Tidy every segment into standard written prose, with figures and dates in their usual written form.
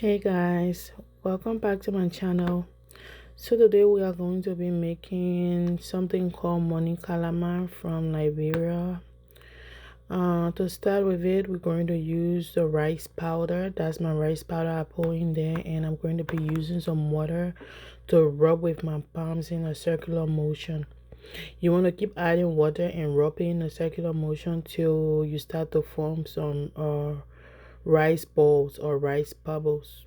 Hey guys, welcome back to my channel. So today we are going to be making something called Monikalama from Liberia. To start with it, we're going to use the rice powder. That's my rice powder I put in there, and I'm going to be using some water to rub with my palms in a circular motion. You want to keep adding water and rubbing in a circular motion till you start to form some rice balls or rice bubbles.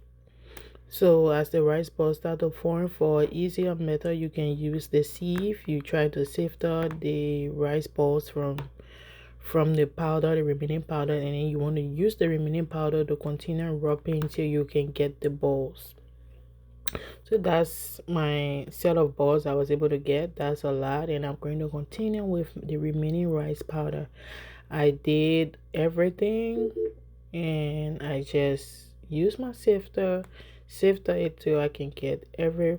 So as the rice balls start to form, for easier method, you can use the sieve. You try to sift out the rice balls from the powder, the remaining powder, and then you want to use the remaining powder to continue rubbing till you can get the balls. So that's my set of balls I was able to get. That's a lot, and I'm going to continue with the remaining rice powder. I did everything, and I just use my sifter it till I can get every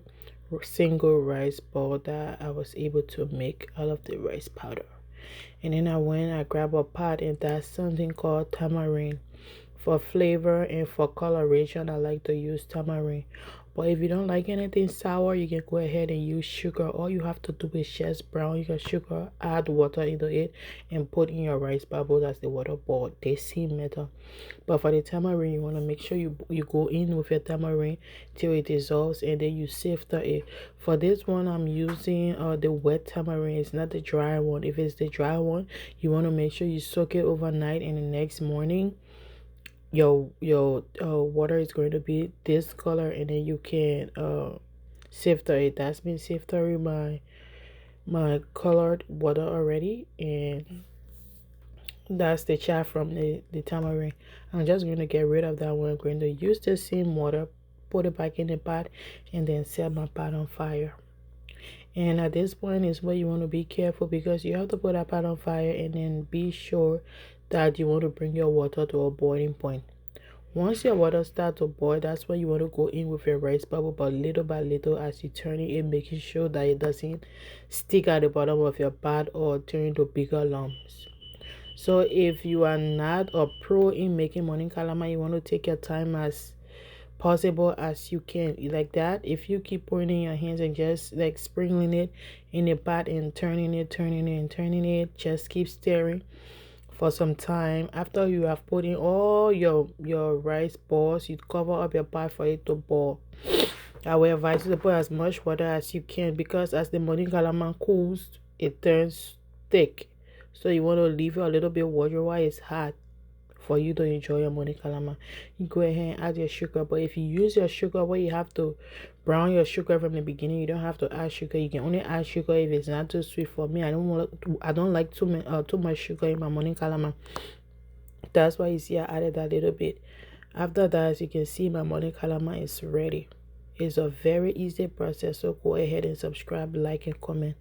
single rice ball that I was able to make out of the rice powder. And then I grab a pot, and that's something called tamarind. For flavor and for coloration, I like to use tamarind. But if you don't like anything sour, you can go ahead and use sugar. All you have to do is just brown your sugar, add water into it, and put in your rice bubbles as the water ball. They seem better. But for the tamarind, you want to make sure you go in with your tamarind till it dissolves, and then you sift it. For this one, I'm using the wet tamarind. It's not the dry one. If it's the dry one, you want to make sure you soak it overnight, and the next morning your water is going to be this color, and then you can sift it. That's been sifted my colored water already, and that's the chaff from the tamarind. I'm just going to get rid of that one. I'm going to use the same water, put it back in the pot, and then set my pot on fire. And at this point is where you want to be careful, because you have to put that pot on fire and then be sure that you want to bring your water to a boiling point. Once your water starts to boil, that's when you want to go in with your rice bubble, but little by little as you turn it in, making sure that it doesn't stick at the bottom of your pot or turn into bigger lumps. So if you are not a pro in making Monikalama, you want to take your time as possible as you can. Like that, if you keep putting in your hands and just like sprinkling it in the pot and turning it, just keep stirring for some time. After you have put in all your rice balls, you cover up your pot for it to boil. I will advise you to put as much water as you can, because as the Monikalama cools, it turns thick. So you want to leave it a little bit water while it's hot for you to enjoy your Monikalama. You go ahead and add your sugar, but if you use your sugar where you have to brown your sugar from the beginning, you don't have to add sugar. You can only add sugar if it's not too sweet. For me, I don't like too much sugar in my Monikalama. That's why you see I added that little bit. After that, as you can see, my Monikalama is ready. It's a very easy process, so go ahead and subscribe, like, and comment.